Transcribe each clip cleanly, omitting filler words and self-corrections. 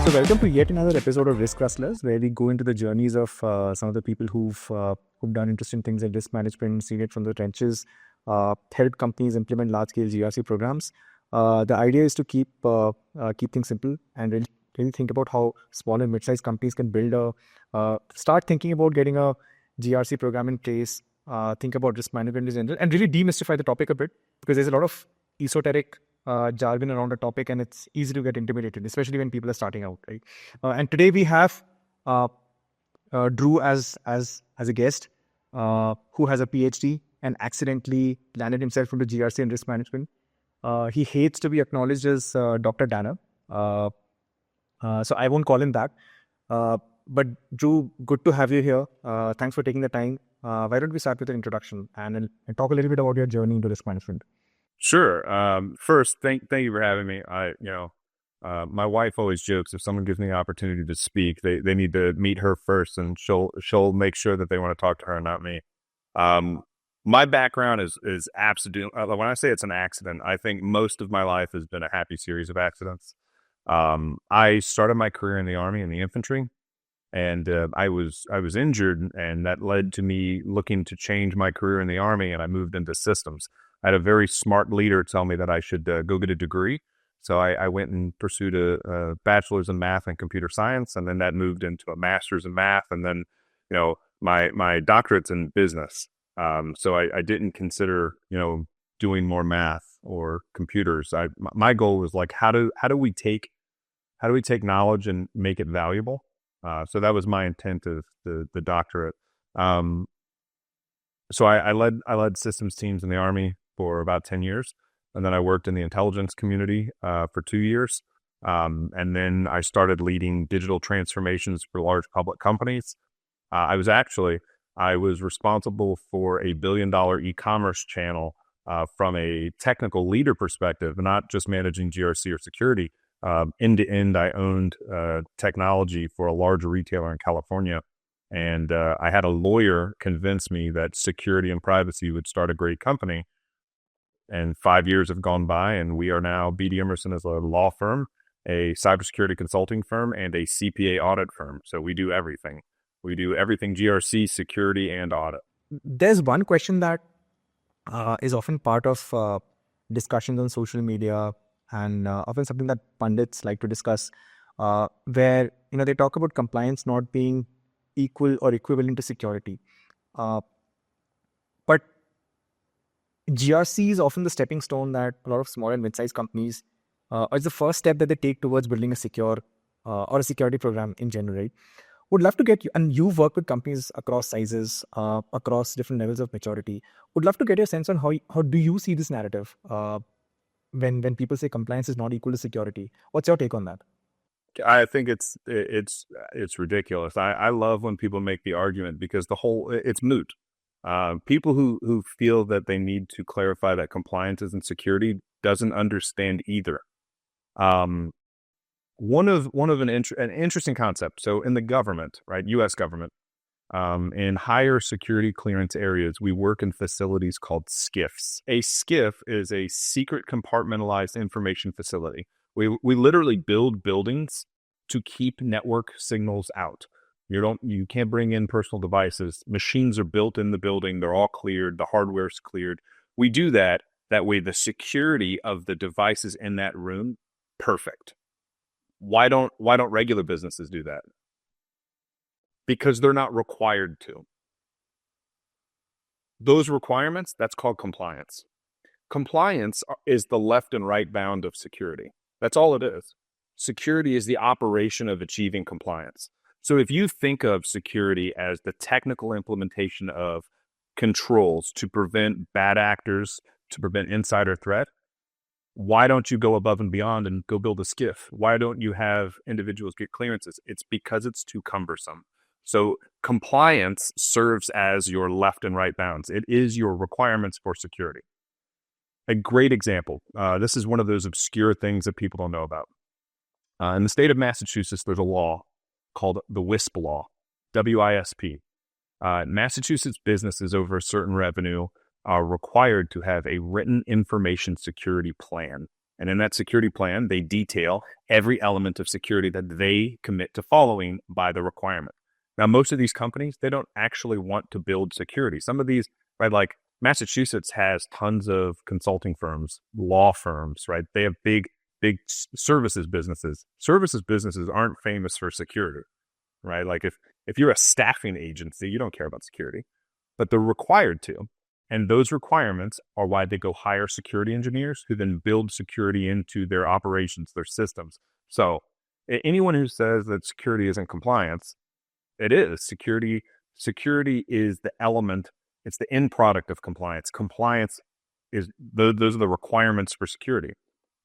So welcome to yet another episode of Risk Grustlers, where we go into the journeys of some of the people who've done interesting things in risk management, seen it from the trenches, helped companies implement large-scale GRC programs. The idea is to keep things simple and really think about how small and mid-sized companies can build start thinking about getting a GRC program in place, think about risk management in general, and really demystify the topic a bit, because there's a lot of esoteric jargon around a topic, and it's easy to get intimidated, especially when people are starting out, right? And today we have Drew as a guest, who has a PhD and accidentally landed himself into GRC and risk management. He hates to be acknowledged as Dr. Danner, so I won't call him that. But Drew, good to have you here. Thanks for taking the time. Why don't we start with an introduction and talk a little bit about your journey into risk management? Sure. First, thank you for having me. My wife always jokes, if someone gives me the opportunity to speak, they need to meet her first, and she'll make sure that they want to talk to her, not me. My background is absolutely, when I say it's an accident, I think most of my life has been a happy series of accidents. I started my career in the Army, in the infantry, and I was injured, and that led to me looking to change my career in the Army, and I moved into systems. I had a very smart leader tell me that I should go get a degree. So I went and pursued a bachelor's in math and computer science, and then that moved into a master's in math, and then, my doctorate's in business. So I didn't consider, doing more math or computers. My goal was like, how do we take knowledge and make it valuable? So that was my intent of the doctorate. So I led systems teams in the Army for about 10 years. And then I worked in the intelligence community for 2 years. And then I started leading digital transformations for large public companies. I was responsible for a $1 billion e-commerce channel from a technical leader perspective, not just managing GRC or security. End to end, I owned technology for a large retailer in California. And I had a lawyer convince me that security and privacy would start a great company. And 5 years have gone by, and we are now, BD Emerson is a law firm, a cybersecurity consulting firm, and a CPA audit firm. So we do everything. We do everything GRC, security, and audit. There's one question that is often part of discussions on social media, and often something that pundits like to discuss, where they talk about compliance not being equal or equivalent to security. But GRC is often the stepping stone that a lot of small and mid-sized companies, it's the first step that they take towards building a secure or a security program in general, right? Would love to get you, and you've worked with companies across sizes, across different levels of maturity. Would love to get your sense on how do you see this narrative when people say compliance is not equal to security? What's your take on that? I think it's ridiculous. I love when people make the argument, because it's moot. People who feel that they need to clarify that compliance isn't security doesn't understand either. One of an interesting concept. So in the government, right, U.S. government, in higher security clearance areas, we work in facilities called SCIFs. A SCIF is a secret compartmentalized information facility. We literally build buildings to keep network signals out. You can't bring in personal devices. Machines are built in the building. They're all cleared. The hardware's cleared. We do that way. The security of the devices in that room, perfect. Why don't regular businesses do that? Because they're not required to. Those requirements, that's called compliance. Compliance is the left and right bound of security. That's all it is. Security is the operation of achieving compliance. So if you think of security as the technical implementation of controls to prevent bad actors, to prevent insider threat, why don't you go above and beyond and go build a SCIF? Why don't you have individuals get clearances? It's because it's too cumbersome. So compliance serves as your left and right bounds. It is your requirements for security. A great example. This is one of those obscure things that people don't know about. In the state of Massachusetts, there's a law called the WISP law, WISP. Massachusetts businesses over a certain revenue are required to have a written information security plan. And in that security plan, they detail every element of security that they commit to following by the requirement. Now, most of these companies, they don't actually want to build security. Some of these, right, like Massachusetts has tons of consulting firms, law firms, right? They have big services businesses. Services businesses aren't famous for security, right? Like if you're a staffing agency, you don't care about security, but they're required to. And those requirements are why they go hire security engineers who then build security into their operations, their systems. So anyone who says that security isn't compliance, it is. Security is the element, it's the end product of compliance. Compliance is, those are the requirements for security.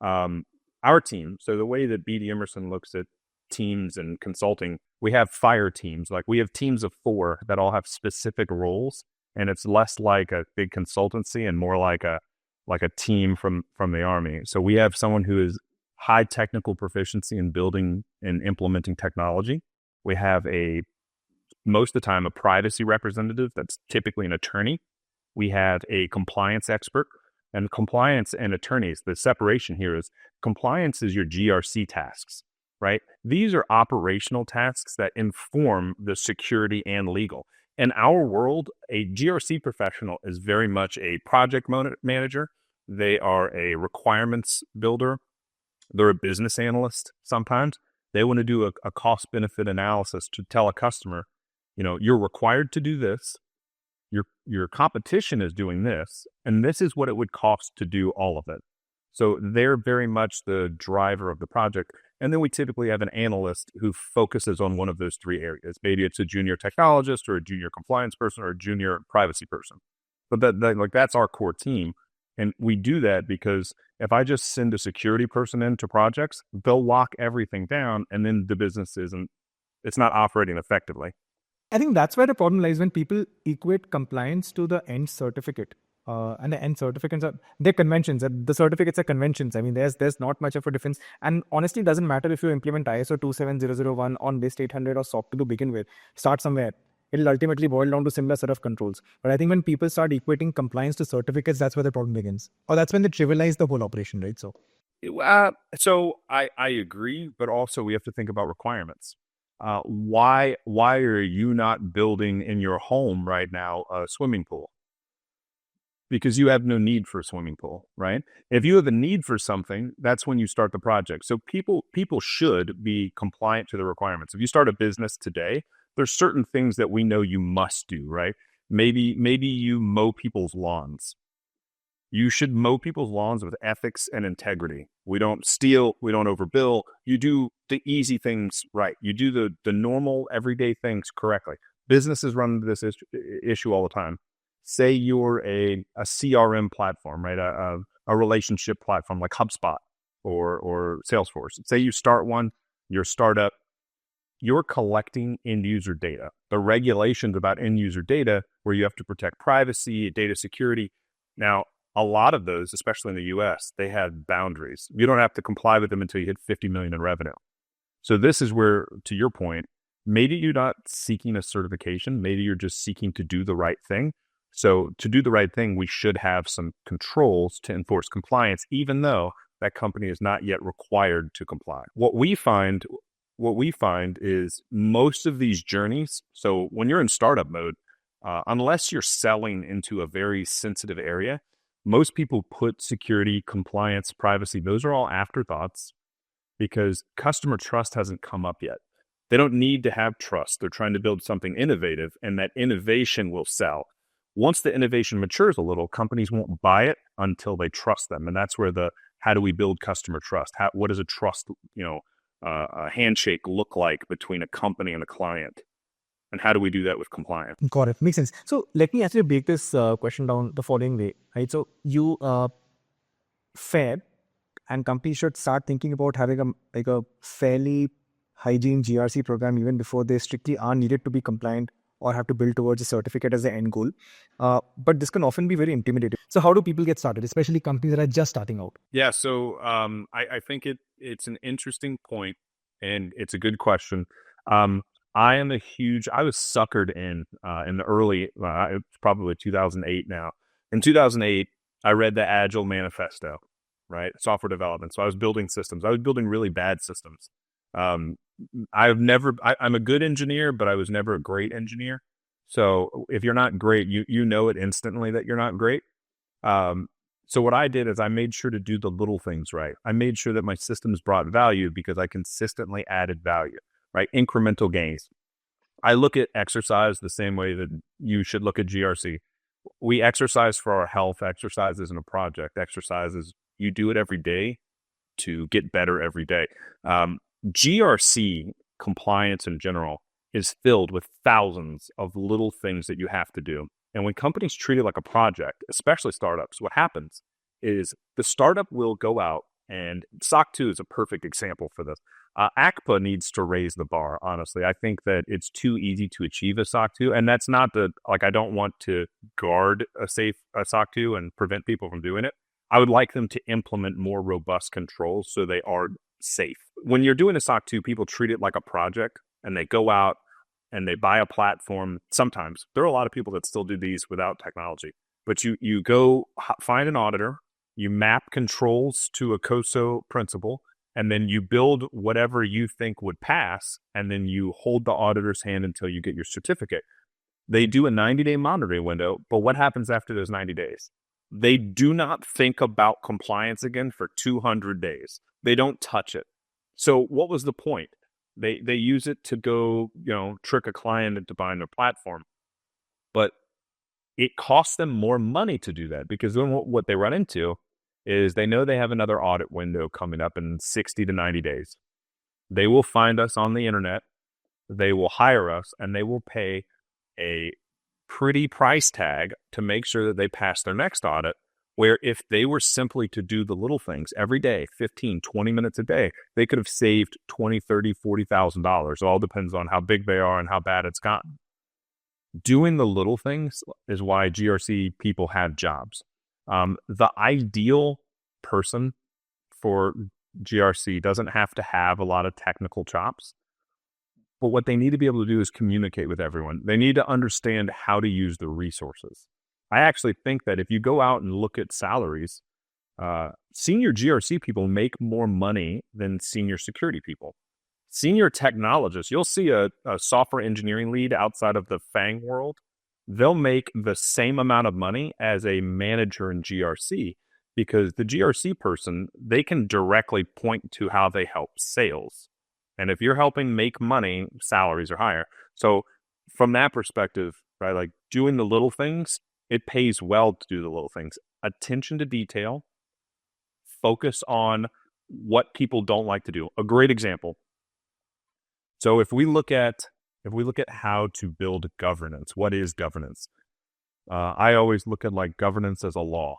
Our team, so the way that BD Emerson looks at teams and consulting, we have fire teams. Like we have teams of 4 that all have specific roles, and it's less like a big consultancy and more like a team from the Army. So we have someone who is high technical proficiency in building and implementing technology. We have most of the time a privacy representative that's typically an attorney. We have a compliance expert. And compliance and attorneys, the separation here is compliance is your GRC tasks, right? These are operational tasks that inform the security and legal. In our world, a GRC professional is very much a project manager. They are a requirements builder. They're a business analyst sometimes. They want to do a cost-benefit analysis to tell a customer, you're required to do this. Your competition is doing this, and this is what it would cost to do all of it. So they're very much the driver of the project. And then we typically have an analyst who focuses on one of those 3 areas. Maybe it's a junior technologist or a junior compliance person or a junior privacy person. But that's our core team. And we do that because if I just send a security person into projects, they'll lock everything down, and then the business it's not operating effectively. I think that's where the problem lies when people equate compliance to the end certificate. And the end certificates they're conventions. The certificates are conventions. I mean, there's not much of a difference. And honestly, it doesn't matter if you implement ISO 27001 on list 800 or SOC 2 to begin with. Start somewhere. It'll ultimately boil down to similar set of controls. But I think when people start equating compliance to certificates, that's where the problem begins. Or that's when they trivialize the whole operation, right? So I agree, but also we have to think about requirements. Why are you not building in your home right now a swimming pool? Because you have no need for a swimming pool, right? If you have a need for something, that's when you start the project. So people should be compliant to the requirements. If you start a business today, there's certain things that we know you must do, right? Maybe you mow people's lawns. You should mow people's lawns with ethics and integrity. We don't steal. We don't overbill. You do the easy things right. You do the normal, everyday things correctly. Businesses run into this issue all the time. Say you're a CRM platform, right? A relationship platform like HubSpot or Salesforce. Say you start one, your startup, you're collecting end user data. The regulations about end user data where you have to protect privacy, data security. Now, a lot of those, especially in the US, they have boundaries. You don't have to comply with them until you hit 50 million in revenue. So this is where, to your point, maybe you're not seeking a certification. Maybe you're just seeking to do the right thing. So to do the right thing, we should have some controls to enforce compliance, even though that company is not yet required to comply. What we find is most of these journeys. So when you're in startup mode, unless you're selling into a very sensitive area, most people put security, compliance, privacy, those are all afterthoughts because customer trust hasn't come up yet. They don't need to have trust. They're trying to build something innovative, and that innovation will sell. Once the innovation matures a little, companies won't buy it until they trust them. And that's where how do we build customer trust? What does a trust, a handshake look like between a company and a client? And how do we do that with compliance? Got it. Makes sense. So let me actually break this question down the following way, right? So you fair and companies should start thinking about having a fairly hygiene GRC program even before they strictly are needed to be compliant or have to build towards a certificate as the end goal. But this can often be very intimidating. So how do people get started, especially companies that are just starting out? Yeah, so I think it's an interesting point, and it's a good question. I was suckered in the early, it's probably 2008 now. In 2008, I read the Agile Manifesto. right? Software development. So I was building systems. I was building really bad systems. Um, I'm a good engineer, but I was never a great engineer. So if you're not great, you know it instantly that you're not great. Um, so what I did is I made sure to do the little things right. I made sure that my systems brought value because I consistently added value, right? Incremental gains. I look at exercise the same way that you should look at GRC. We exercise for our health. Exercise isn't a project. Exercise is you do it every day to get better every day. GRC compliance in general is filled with thousands of little things that you have to do. And when companies treat it like a project, especially startups, what happens is the startup will go out, and SOC 2 is a perfect example for this. ACPA needs to raise the bar, honestly. I think that it's too easy to achieve a SOC 2. And that's not I don't want to guard a SOC 2 and prevent people from doing it. I would like them to implement more robust controls so they are safe. When you're doing a SOC 2, people treat it like a project and they go out and they buy a platform. Sometimes there are a lot of people that still do these without technology, but you go find an auditor, you map controls to a COSO principle, and then you build whatever you think would pass, and then you hold the auditor's hand until you get your certificate. They do a 90-day monitoring window, but what happens after those 90 days? They do not think about compliance again for 200 days. They don't touch it. So what was the point? They use it to go, trick a client into buying their platform. But it costs them more money to do that because then what they run into is they know they have another audit window coming up in 60 to 90 days. They will find us on the internet, they will hire us, and they will pay a pretty price tag to make sure that they pass their next audit, where if they were simply to do the little things every day, 15, 20 minutes a day, they could have saved $20, $30, $40,000. It all depends on how big they are and how bad it's gotten. Doing the little things is why GRC people have jobs. The ideal person for GRC doesn't have to have a lot of technical chops, but what they need to be able to do is communicate with everyone. They need to understand how to use the resources. I actually think that if you go out and look at salaries, senior GRC people make more money than senior security people. Senior technologists, you'll see a software engineering lead outside of the FANG world. They'll make the same amount of money as a manager in GRC because the GRC person, they can directly point to how they help sales. And if you're helping make money, salaries are higher. So from that perspective, right, like doing the little things, it pays well to do the little things. Attention to detail, focus on what people don't like to do. A great example. So if we look at how to build governance, what is governance? I always look at like governance as a law.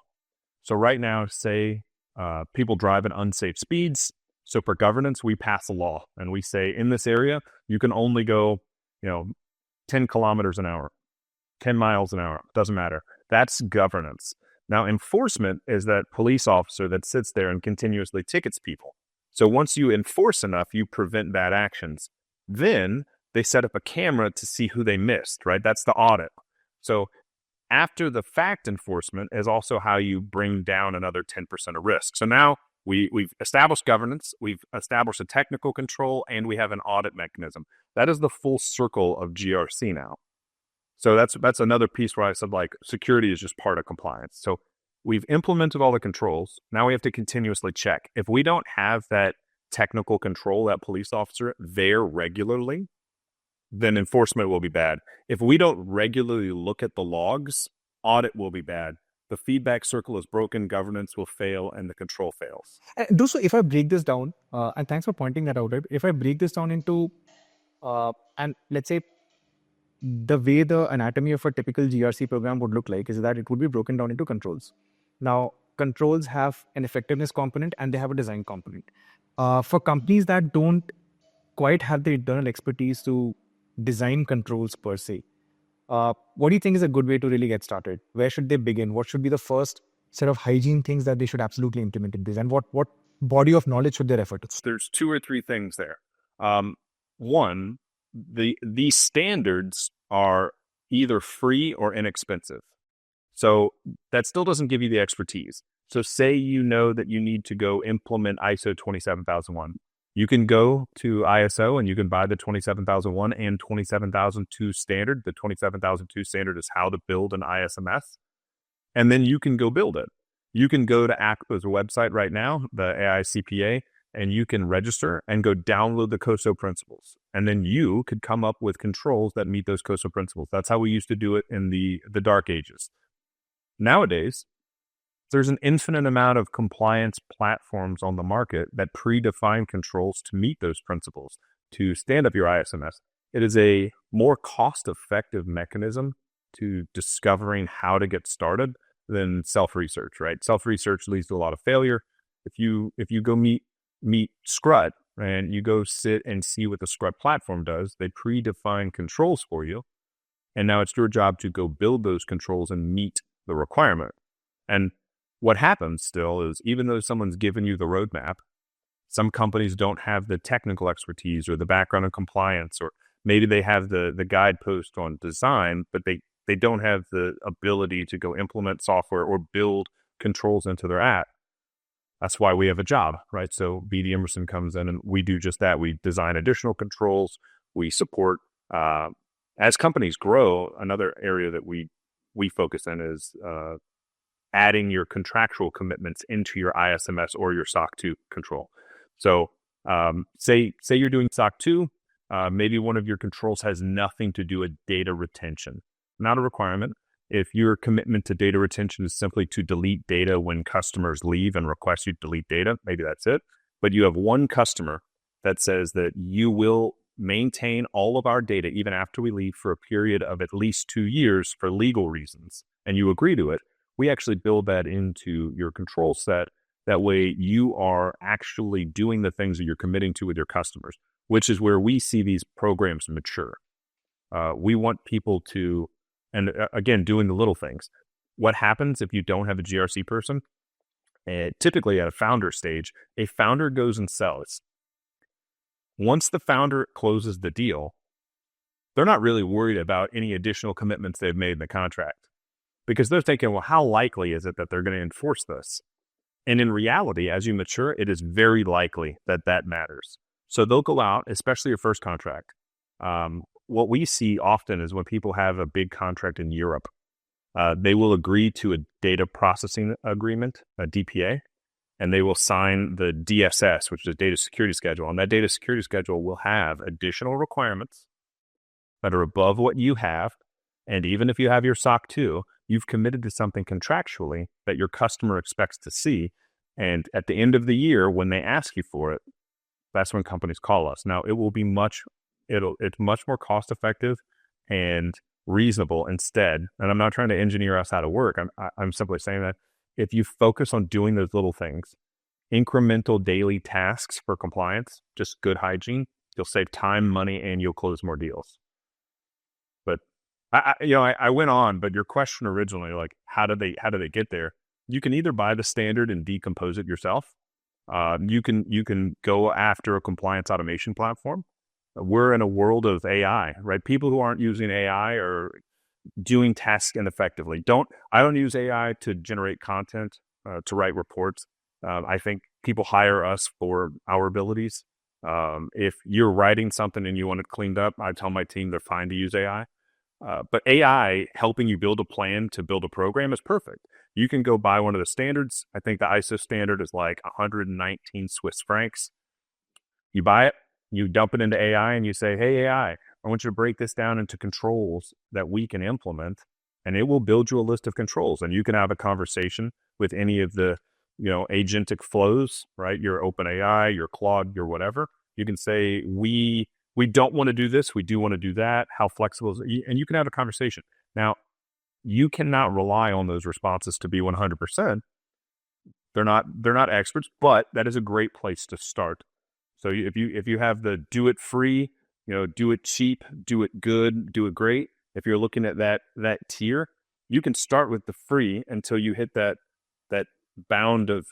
So right now, say people drive at unsafe speeds. So for governance, we pass a law and we say in this area, you can only go, 10 kilometers an hour, 10 miles an hour, doesn't matter. That's governance. Now, enforcement is that police officer that sits there and continuously tickets people. So once you enforce enough, you prevent bad actions. Then they set up a camera to see who they missed, right? That's the audit. So after the fact enforcement is also how you bring down another 10% of risk. So now we've established governance, we've established a technical control, and we have an audit mechanism. That is the full circle of GRC now. So that's another piece where I said like security is just part of compliance. So we've implemented all the controls. Now we have to continuously check. If we don't have that technical control, that police officer there regularly, then enforcement will be bad. If we don't regularly look at the logs, audit will be bad. The feedback circle is broken, governance will fail, and the control fails. And so if I break this down, and thanks for pointing that out, right? If I break this down into, and let's say the way the anatomy of a typical GRC program would look like is that it would be broken down into controls. Now, controls have an effectiveness component and they have a design component. For companies that don't quite have the internal expertise to design controls per se, what do you think is a good way to really get started? Where should they begin? What should be the first set of hygiene things that they should absolutely implement in this? And what body of knowledge should they refer to? There's 2 or 3 things there. One, these standards are either free or inexpensive. So that still doesn't give you the expertise. So say you know that you need to go implement ISO 27001. You can go to ISO and you can buy the 27001 and 27002 standard. The 27002 standard is how to build an ISMS, and then you can go build it. You can go to ACPA's website right now, the AICPA, and you can register and go download the COSO principles. And then you could come up with controls that meet those COSO principles. That's how we used to do it in the dark ages. Nowadays, there's an infinite amount of compliance platforms on the market that predefine controls to meet those principles, to stand up your ISMS. It is a more cost-effective mechanism to discovering how to get started than self-research, right? Self-research leads to a lot of failure. If you go meet Scrut and you go sit and see what the Scrut platform does, they predefine controls for you. And now it's your job to go build those controls and meet the requirement. And what happens still is, even though someone's given you the roadmap, some companies don't have the technical expertise or the background in compliance, or maybe they have the guidepost on design, but they don't have the ability to go implement software or build controls into their app. That's why we have a job, right? So BD Emerson comes in and we do just that. We design additional controls. We support, as companies grow, another area that we focus in is adding your contractual commitments into your ISMS or your SOC 2 control. So say you're doing SOC 2, maybe one of your controls has nothing to do with data retention. Not a requirement. If your commitment to data retention is simply to delete data when customers leave and request you to delete data, maybe that's it. But you have one customer that says that you will maintain all of our data even after we leave for a period of at least 2 years for legal reasons, and you agree to it, we actually build that into your control set. That way you are actually doing the things that you're committing to with your customers, which is where we see these programs mature. We want people to, and again, doing the little things. What happens if you don't have a GRC person? Typically at a founder stage, a founder goes and sells. Once the founder closes the deal, they're not really worried about any additional commitments they've made in the contract, because they're thinking, well, how likely is it that they're going to enforce this? And in reality, as you mature, it is very likely that that matters. So they'll go out, especially your first contract. What we see often is when people have a big contract in Europe, they will agree to a data processing agreement, a DPA, and they will sign the DSS, which is a data security schedule. And that data security schedule will have additional requirements that are above what you have. And even if you have your SOC 2, you've committed to something contractually that your customer expects to see. And at the end of the year, when they ask you for it, that's when companies call us. Now, it will be it's much more cost effective and reasonable instead. And I'm not trying to engineer us out of work. I'm simply saying that if you focus on doing those little things, incremental daily tasks for compliance, just good hygiene, you'll save time, money, and you'll close more deals. But I went on, but your question originally, like, how do they get there? You can either buy the standard and decompose it yourself. You can go after a compliance automation platform. We're in a world of AI, right? People who aren't using AI are doing tasks ineffectively. I don't use AI to generate content, to write reports. I think people hire us for our abilities. If you're writing something and you want it cleaned up, I tell my team they're fine to use AI. But AI helping you build a plan to build a program is perfect. You can go buy one of the standards. I think the ISO standard is like 119 Swiss francs. You buy it, you dump it into AI, and you say, hey, AI, I want you to break this down into controls that we can implement, and it will build you a list of controls. And you can have a conversation with any of the, agentic flows, right? Your OpenAI, your Claude, your whatever. You can say, we don't want to do this. We do want to do that. How flexible is it? And you can have a conversation. Now, you cannot rely on those responses to be 100%. They're not experts, but that is a great place to start. So if you have the do it free, do it cheap, do it good, do it great. If you're looking at that tier, you can start with the free until you hit that bound of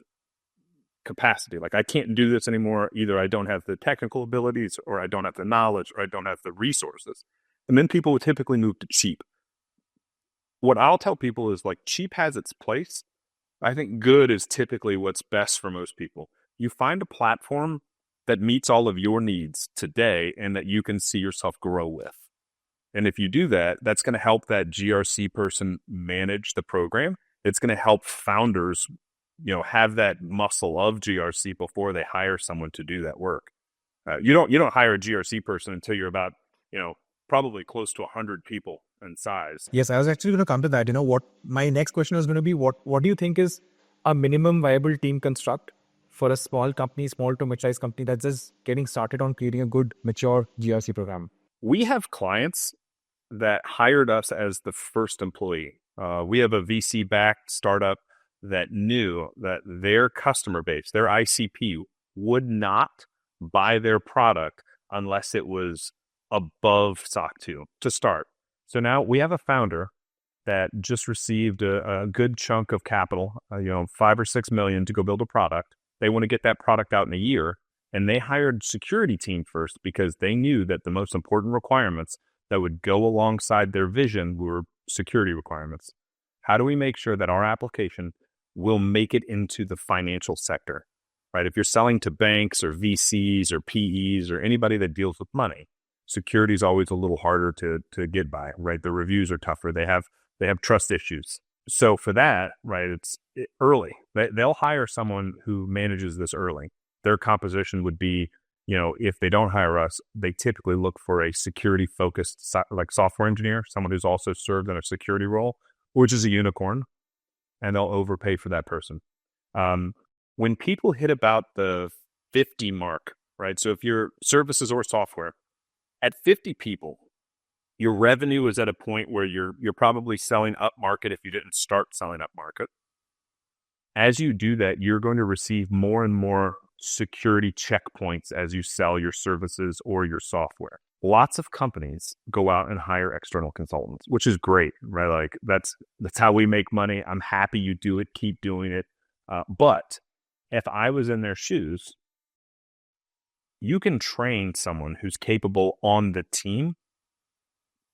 capacity. Like, I can't do this anymore. Either I don't have the technical abilities, or I don't have the knowledge, or I don't have the resources. And then people would typically move to cheap. What I'll tell people is, like, cheap has its place, I think good is typically what's best for most people. You find a platform that meets all of your needs today and that you can see yourself grow with. And if you do that, that's going to help that GRC person manage the program. It's going to help founders, have that muscle of GRC before they hire someone to do that work. You don't hire a GRC person until you're about, probably close to 100 people in size. Yes, I was actually going to come to that. What my next question was going to be, what do you think is a minimum viable team construct for a small company, small to mid-sized company that's just getting started on creating a good, mature GRC program? We have clients that hired us as the first employee. We have a VC-backed startup that knew that their customer base, their ICP, would not buy their product unless it was above SOC 2 to start. So now we have a founder that just received a good chunk of capital, 5 or 6 million to go build a product. They want to get that product out in a year, and they hired security team first because they knew that the most important requirements that would go alongside their vision were security requirements. How do we make sure that our application will make it into the financial sector, right? If you're selling to banks or VCs or PEs or anybody that deals with money, security is always a little harder to get by, right? The reviews are tougher. They have trust issues. So for that, right, it's early. They'll hire someone who manages this early. Their composition would be, if they don't hire us, they typically look for a security-focused like software engineer, someone who's also served in a security role, which is a unicorn, and they'll overpay for that person. When people hit about the 50 mark, right? So if you're services or software, at 50 people, your revenue is at a point where you're probably selling up market if you didn't start selling up market. As you do that, you're going to receive more and more security checkpoints as you sell your services or your software. Lots of companies go out and hire external consultants, which is great, right? Like that's how we make money. I'm happy you do it. Keep doing it. But if I was in their shoes, you can train someone who's capable on the team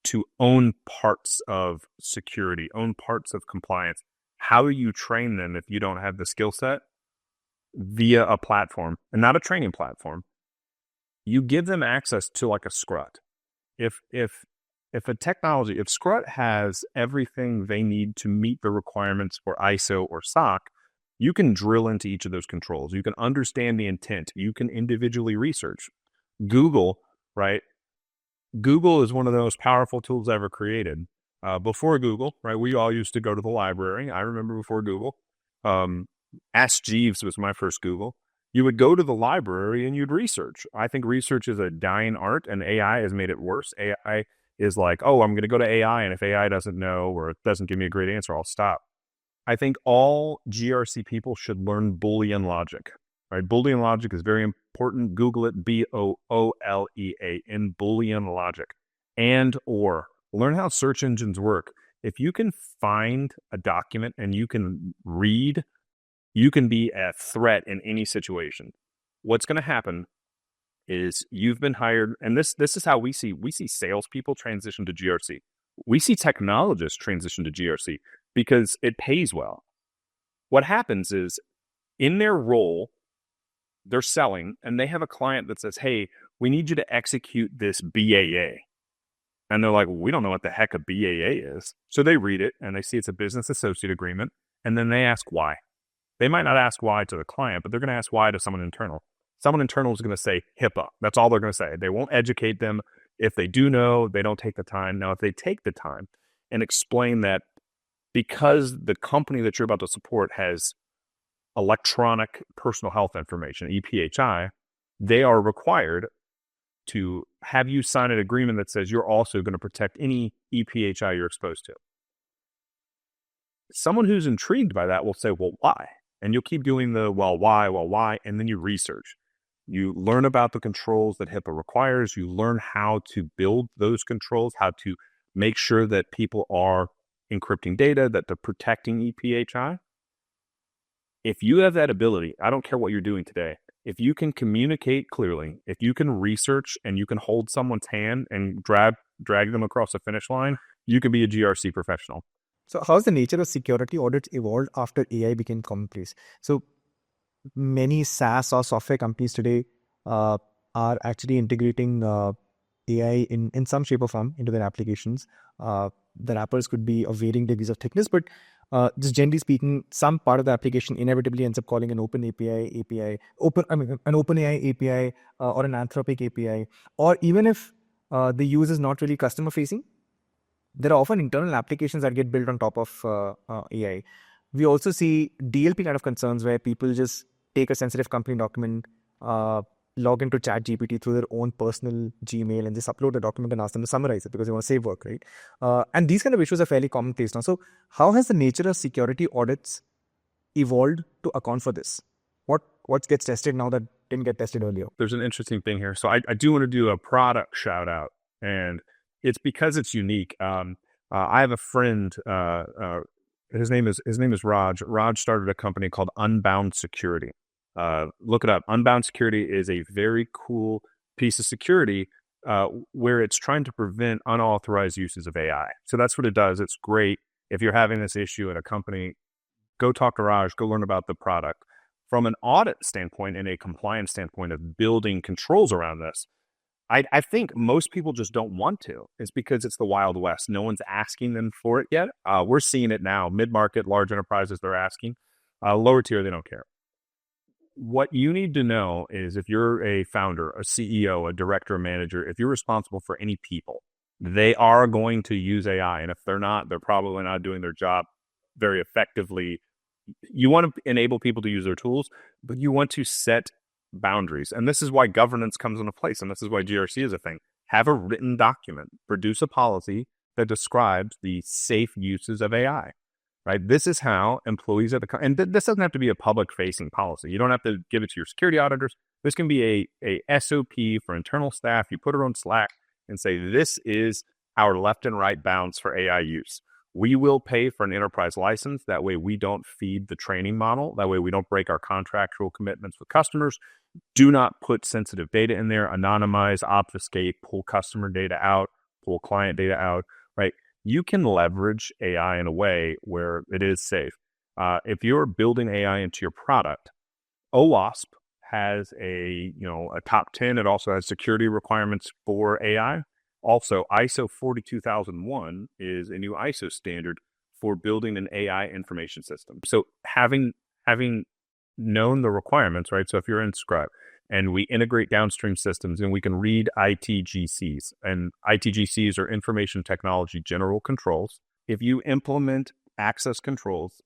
to own parts of security, own parts of compliance. How do you train them if you don't have the skill set? Via a platform, and not a training platform. You give them access to like a Scrut. If Scrut has everything they need to meet the requirements for ISO or SOC, you can drill into each of those controls. You can understand the intent. You can individually research. Google, right? Google is one of the most powerful tools ever created. Before Google, right? We all used to go to the library. I remember before Google. Ask Jeeves was my first Google. You would go to the library and you'd research. I think research is a dying art, and AI has made it worse. AI is like, oh, I'm going to go to AI, and if AI doesn't know or it doesn't give me a great answer, I'll stop. I think all GRC people should learn Boolean logic. Right? Boolean logic is very important. Google it, BOOLEA, in Boolean logic. And or learn how search engines work. If you can find a document and you can read, you can be a threat in any situation. What's going to happen is you've been hired, and this is how we see salespeople transition to GRC. We see technologists transition to GRC because it pays well. What happens is in their role, they're selling, and they have a client that says, hey, we need you to execute this BAA. And they're like, well, we don't know what the heck a BAA is. So they read it, and they see it's a business associate agreement, and then they ask why. They might not ask why to the client, but they're going to ask why to someone internal. Someone internal is going to say HIPAA. That's all they're going to say. They won't educate them. If they do know, they don't take the time. Now, if they take the time and explain that because the company that you're about to support has electronic personal health information, EPHI, they are required to have you sign an agreement that says you're also going to protect any EPHI you're exposed to. Someone who's intrigued by that will say, well, why? And you'll keep doing the, well, why? And then you research. You learn about the controls that HIPAA requires. You learn how to build those controls, how to make sure that people are encrypting data, that they're protecting EPHI. If you have that ability, I don't care what you're doing today, if you can communicate clearly, if you can research and you can hold someone's hand and drag them across the finish line, you can be a GRC professional. So how's the nature of security audits evolved after AI became commonplace? So many SaaS or software companies today uh, are actually integrating AI in some shape or form into their applications. The wrappers could be of varying degrees of thickness, but just generally speaking, some part of the application inevitably ends up calling an open an OpenAI API or an Anthropic API, or even if the use is not really customer facing, there are often internal applications that get built on top of AI. We also see DLP kind of concerns where people just take a sensitive company document, uh, log into ChatGPT through their own personal Gmail, and just upload the document and ask them to summarize it because they want to save work, right? And these kind of issues are fairly commonplace now. So, how has the nature of security audits evolved to account for this? What gets tested now that didn't get tested earlier? There's an interesting thing here. So I do want to do a product shout out, and it's because it's unique. I have a friend. His name is Raj. Raj started a company called Unbound Security. Look it up. Unbound Security is a very cool piece of security where it's trying to prevent unauthorized uses of AI. So that's what it does. It's great if you're having this issue at a company. Go talk to Raj. Go learn about the product. From an audit standpoint and a compliance standpoint of building controls around this, I think most people just don't want to. It's because it's the Wild West. No one's asking them for it yet. We're seeing it now. Mid-market, large enterprises, they're asking. Lower tier, they don't care. What you need to know is if you're a founder, a CEO, a director, a manager, if you're responsible for any people, they are going to use AI. And if they're not, they're probably not doing their job very effectively. You want to enable people to use their tools, but you want to set boundaries. And this is why governance comes into place. And this is why GRC is a thing. Have a written document, produce a policy that describes the safe uses of AI, right? This is how employees at and this doesn't have to be a public facing policy. You don't have to give it to your security auditors. This can be a SOP for internal staff. You put it on Slack and say, this is our left and right bounds for AI use. We will pay for an enterprise license. That way we don't feed the training model. That way we don't break our contractual commitments with customers. Do not put sensitive data in there, anonymize, obfuscate, pull customer data out, pull client data out, right? You can leverage AI in a way where it is safe. If you're building AI into your product, OWASP has a top 10. It also has security requirements for AI. Also, ISO 42001 is a new ISO standard for building an AI information system. So having known the requirements, right? So if you're in Scribe and we integrate downstream systems and we can read ITGCs, and ITGCs are information technology general controls. If you implement access controls,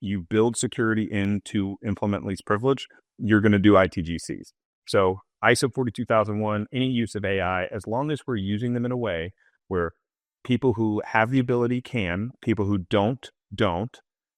you build security in to implement least privilege, you're going to do ITGCs. So ISO 42001, any use of AI, as long as we're using them in a way where people who have the ability can, people who don't,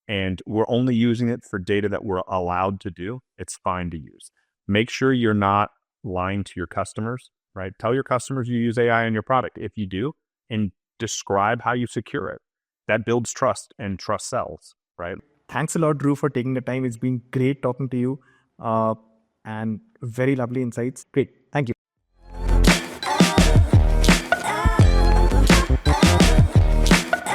and we're only using it for data that we're allowed to do, it's fine to use. Make sure you're not lying to your customers, right? Tell your customers you use AI in your product. If you do, and describe how you secure it. That builds trust, and trust sells, right? Thanks a lot, Drew, for taking the time. It's been great talking to you and very lovely insights. Great. Thank you.